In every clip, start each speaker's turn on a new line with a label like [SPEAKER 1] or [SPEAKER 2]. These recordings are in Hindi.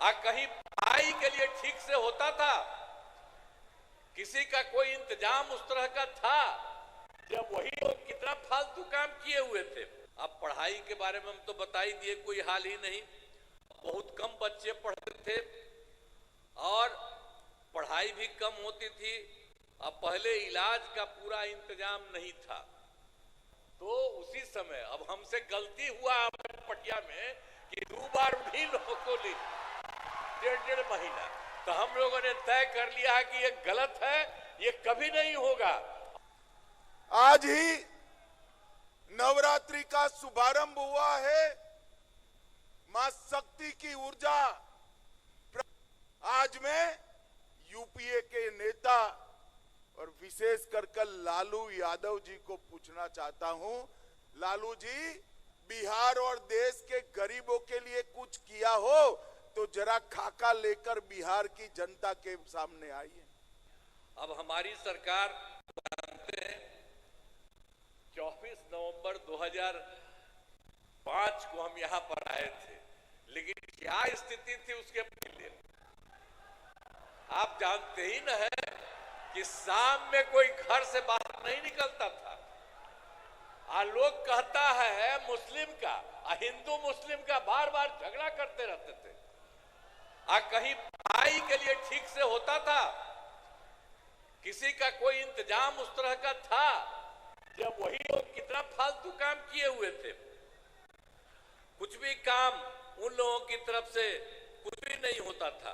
[SPEAKER 1] कहीं पढ़ाई के लिए ठीक से होता था? किसी का कोई इंतजाम उस तरह का था? जब वही लोग कितना फालतू काम किए हुए थे। अब पढ़ाई के बारे में हम तो बता ही दिए, कोई हाल ही नहीं। बहुत कम बच्चे पढ़ते थे और पढ़ाई भी कम होती थी। अब पहले इलाज का पूरा इंतजाम नहीं था, तो उसी समय अब हमसे गलती हुआ पटिया में कि 2 बार उन्हीं लोगों को ली 1.5 महीना, तो हम लोगों ने तय कर लिया है कि ये गलत है, ये कभी नहीं होगा।
[SPEAKER 2] आज ही नवरात्रि का शुभारंभ हुआ है। मां शक्ति की ऊर्जा। आज मैं यूपीए के नेता और विशेष कर लालू यादव जी को पूछना चाहता हूं, लालू जी, बिहार और देश के गरीबों के लिए कुछ किया हो तो जरा खाका लेकर बिहार की जनता के सामने आइए।
[SPEAKER 1] अब हमारी सरकार जानते हैं 24 नवंबर 2005 को हम यहां पर आए थे, लेकिन क्या स्थिति थी उसके पहले आप जानते ही न है कि शाम में कोई घर से बाहर नहीं निकलता था। लोग कहता है मुस्लिम का हिंदू मुस्लिम का बार बार झगड़ा करते रहते थे। कहीं पढ़ाई के लिए ठीक से होता था? किसी का कोई इंतजाम उस तरह का था? जब वही लोग कितना फालतू काम किए हुए थे। कुछ भी काम उन लोगों की तरफ से कुछ भी नहीं होता था।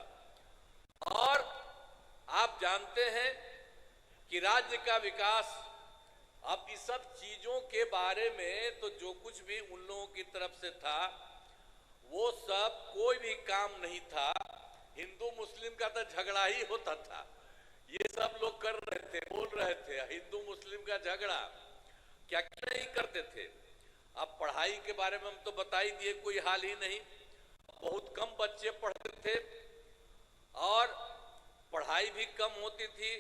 [SPEAKER 1] और आप जानते हैं कि राज्य का विकास, अब इस सब चीजों के बारे में तो जो कुछ भी उन लोगों की तरफ से था वो सब कोई भी काम नहीं था। हिंदू मुस्लिम का तो झगड़ा ही होता था। ये सब लोग कर रहे थे, बोल रहे थे हिंदू मुस्लिम का झगड़ा, क्या नहीं करते थे। अब पढ़ाई के बारे में हम तो बता ही दिए, कोई हाल ही नहीं। बहुत कम बच्चे पढ़ते थे और पढ़ाई भी कम होती थी।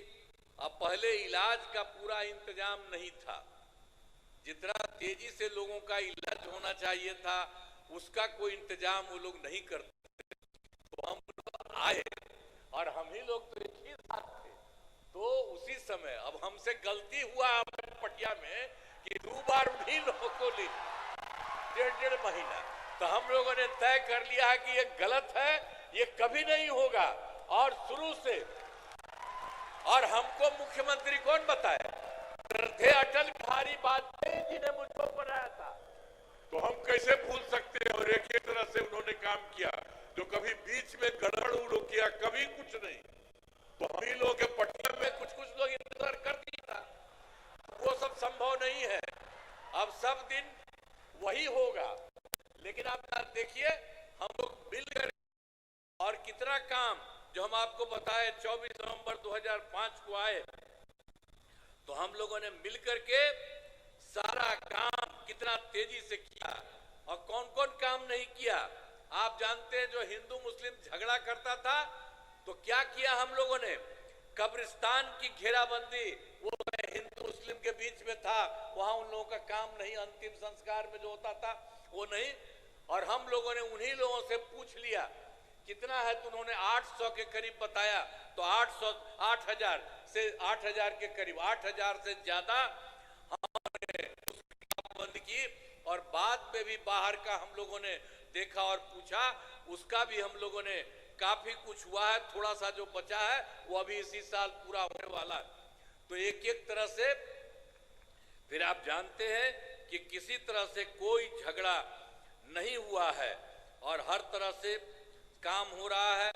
[SPEAKER 1] अब पहले इलाज का पूरा इंतजाम नहीं था। जितना तेजी से लोगों का इलाज होना चाहिए था उसका कोई इंतजाम वो लोग नहीं करते। तो हम लोग आए और हम ही लोग तो एक ही साथ थे। तो उसी समय अब हमसे गलती हुआ पटिया में कि 2 बार उन्हीं लोगों को ली 1.5 महीना, तो हम लोगों ने तय कर लिया है कि ये गलत है, ये कभी नहीं होगा। और शुरू से, और हमको मुख्यमंत्री कौन बताया? थे अटल बिहारी वाजपेयी जी ने मुझको बनाया था, तो हम कैसे भूल सकते हैं। और एक ही तरह से उन्होंने काम किया, जो कभी बीच में गड़बड़ उड़ो किया, कभी कुछ नहीं। तो हम ही लोग के पटिया में कुछ लोग इंतजार कर दिया था, वो सब संभव नहीं है। अब सब दिन वही होगा। लेकिन आप देखिए हम लोग मिलकर और कितना काम, जो हम आपको बताए 24 नवंबर 2005 को आए, तो हम लोगों ने मिलकर के सारा काम कितना तेजी से किया। और कौन कौन काम नहीं किया आप जानते हैं। जो हिंदू मुस्लिम झगड़ा करता था तो क्या किया हम लोगों ने? कब्रिस्तान की घेराबंदी, वो हिंदू मुस्लिम के बीच में था, वहां उन लोगों का काम नहीं, अंतिम संस्कार में जो होता था वो नहीं। और हम लोगों ने उन्हीं लोगों से पूछ लिया कितना है, तो उन्होंने 800 के करीब बताया। तो 8,000 से 8,000 के करीब, 8,000 से ज्यादा हमने बंद की। और बाद में भी बाहर का हम लोगों ने देखा और पूछा, उसका भी हम लोगों ने काफी कुछ हुआ है। थोड़ा सा जो बचा है वो अभी इसी साल पूरा होने वाला है। तो एक एक तरह से फिर आप जानते हैं कि किसी तरह से कोई झगड़ा नहीं हुआ है और हर तरह से काम हो रहा है।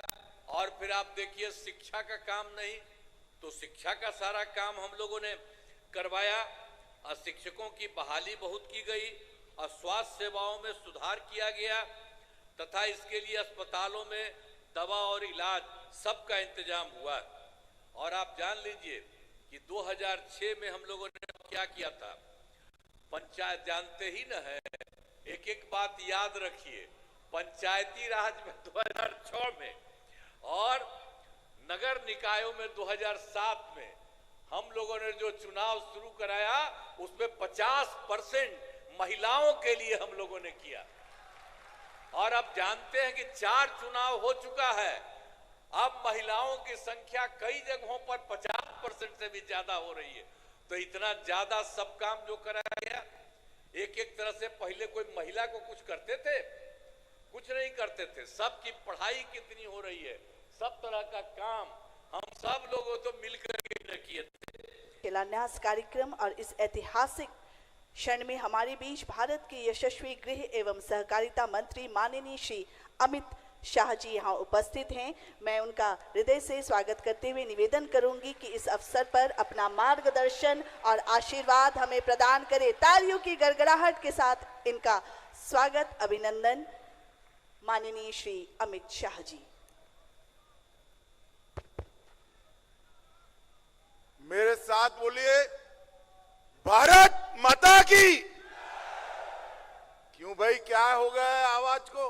[SPEAKER 1] और फिर आप देखिए शिक्षा का काम नहीं, तो शिक्षा का सारा काम हम लोगों ने करवाया। और शिक्षकों की बहाली बहुत की गई और स्वास्थ्य सेवाओं में सुधार किया गया, तथा इसके लिए अस्पतालों में दवा और इलाज सबका इंतजाम हुआ। और आप जान लीजिए कि 2006 में हम लोगों ने क्या किया था। पंचायत जानते ही न है, एक एक बात याद रखिए। पंचायती राज में 2006 में और नगर निकायों में 2007 में हम लोगों ने जो चुनाव शुरू कराया उसमें 50% महिलाओं के लिए हम लोगों ने किया। और अब जानते हैं कि 4 चुनाव हो चुका है। अब महिलाओं की संख्या कई जगहों पर 50% से भी ज्यादा हो रही है। तो इतना ज्यादा सब काम जो कराया गया, एक एक तरह से पहले कोई महिला को कुछ करते थे? कुछ नहीं करते थे। सबकी पढ़ाई कितनी हो रही है, सब तरह का काम हम सब लोगों तो मिलकर के किए थे।
[SPEAKER 3] शिलान्यास कार्यक्रम और इस ऐतिहासिक क्षण में हमारे बीच भारत के यशस्वी गृह एवं सहकारिता मंत्री माननीय श्री अमित शाह जी यहाँ उपस्थित हैं। मैं उनका हृदय से स्वागत करते हुए निवेदन करूंगी कि इस अवसर पर अपना मार्गदर्शन और आशीर्वाद हमें प्रदान करें। तालियों की गड़गड़ाहट के साथ इनका स्वागत, अभिनंदन माननीय श्री अमित शाह जी।
[SPEAKER 2] मेरे साथ बोलिए, भारत माता की। क्यों भाई, क्या हो गया है आवाज को?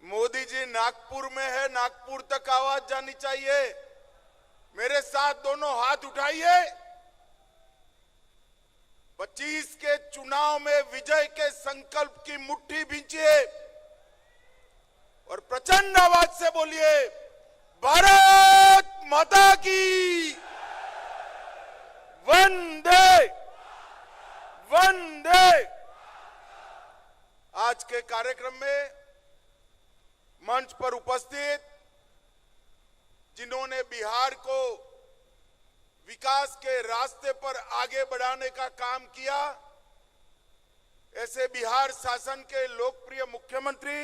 [SPEAKER 2] मोदी जी नागपुर में है, नागपुर तक आवाज जानी चाहिए। मेरे साथ दोनों हाथ उठाइए। 25 के चुनाव में विजय के संकल्प की मुट्ठी भींचिए और प्रचंड आवाज से बोलिए, भारत माता की। वंदे वंदे। आज के कार्यक्रम में मंच पर उपस्थित जिन्होंने बिहार को विकास के रास्ते पर आगे बढ़ाने का काम किया, ऐसे बिहार शासन के लोकप्रिय मुख्यमंत्री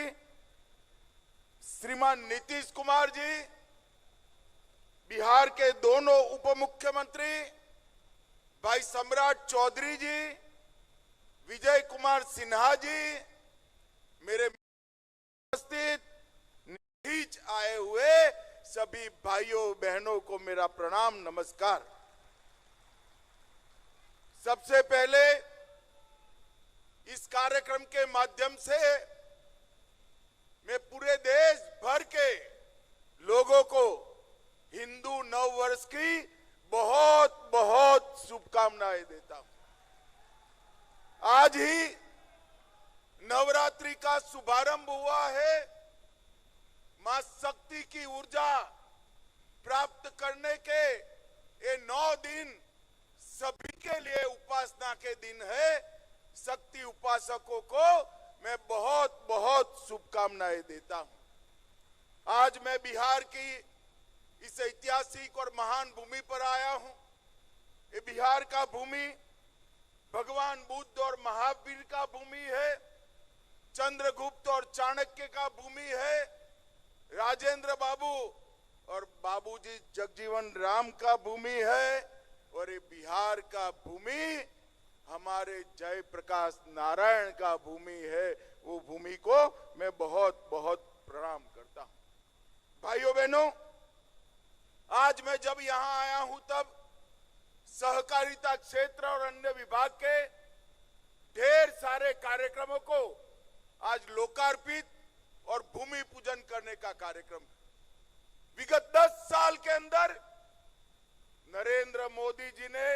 [SPEAKER 2] श्रीमान नीतीश कुमार जी, बिहार के दोनों उप मुख्यमंत्री भाई सम्राट चौधरी जी, विजय कुमार सिन्हा जी, मेरे उपस्थित नीच आए हुए सभी भाइयों बहनों को मेरा प्रणाम, नमस्कार। सबसे पहले इस कार्यक्रम के माध्यम से मैं पूरे देश भर के लोगों को हिंदू नव वर्ष की बहुत बहुत शुभकामनाएं देता हूं। आज ही नवरात्रि का शुभारंभ हुआ है। मां शक्ति की ऊर्जा प्राप्त करने के ये 9 दिन सभी के लिए उपासना के दिन है। शक्ति उपासकों को मैं बहुत बहुत शुभकामनाएं देता हूं। आज मैं बिहार की इस ऐतिहासिक और महान भूमि पर आया हूं। ये बिहार का भूमि भगवान बुद्ध और महावीर का भूमि है, चंद्रगुप्त और चाणक्य का भूमि है, राजेंद्र बाबू और बाबूजी जगजीवन राम का भूमि है, और ये बिहार का भूमि हमारे जयप्रकाश नारायण का भूमि है। वो भूमि को मैं बहुत बहुत प्रणाम करता हूं। भाइयों बहनों, आज मैं जब यहां आया हूं तब सहकारिता क्षेत्र और अन्य विभाग के ढेर सारे कार्यक्रमों को आज लोकार्पित और भूमि पूजन करने का कार्यक्रम। विगत 10 साल के अंदर नरेंद्र मोदी जी ने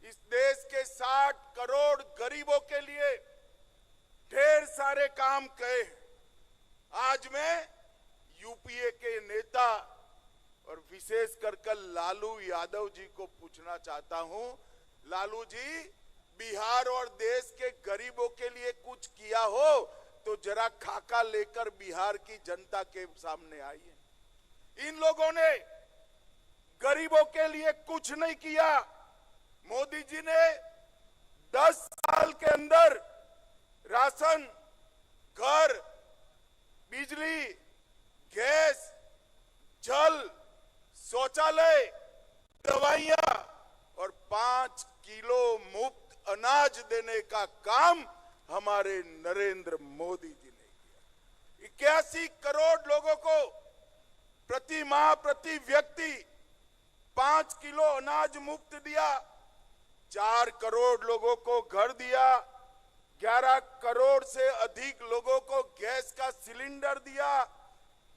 [SPEAKER 2] इस देश के 60 करोड़ गरीबों के लिए ढेर सारे काम किए। आज मैं यूपीए के नेता और विशेष कर लालू यादव जी को पूछना चाहता हूं, लालू जी, बिहार और देश के गरीबों के लिए कुछ किया हो तो जरा खाका लेकर बिहार की जनता के सामने आइए। इन लोगों ने गरीबों के लिए कुछ नहीं किया। मोदी जी ने 10 साल के अंदर राशन, घर, बिजली, गैस, जल, शौचालय, दवाइयां और 5 किलो मुफ्त अनाज देने का काम हमारे नरेंद्र मोदी जी ने किया। 81 करोड़ लोगों को प्रति माह प्रति व्यक्ति 5 किलो अनाज मुफ्त दिया। 4 करोड़ लोगों को घर दिया। 11 करोड़ से अधिक लोगों को गैस का सिलेंडर दिया।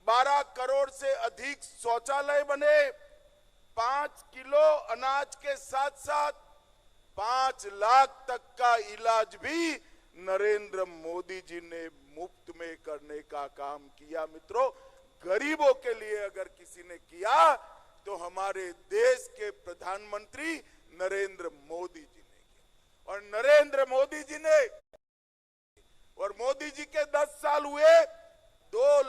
[SPEAKER 2] 12 करोड़ से अधिक शौचालय बने। 5 किलो अनाज के साथ साथ 5 लाख तक का इलाज भी नरेंद्र मोदी जी ने मुफ्त में करने का काम किया। मित्रों, गरीबों के लिए अगर किसी ने किया तो हमारे देश के प्रधानमंत्री नरेंद्र मोदी जी ने किया। और नरेंद्र मोदी जी ने, और मोदी जी के 10 साल हुए, 2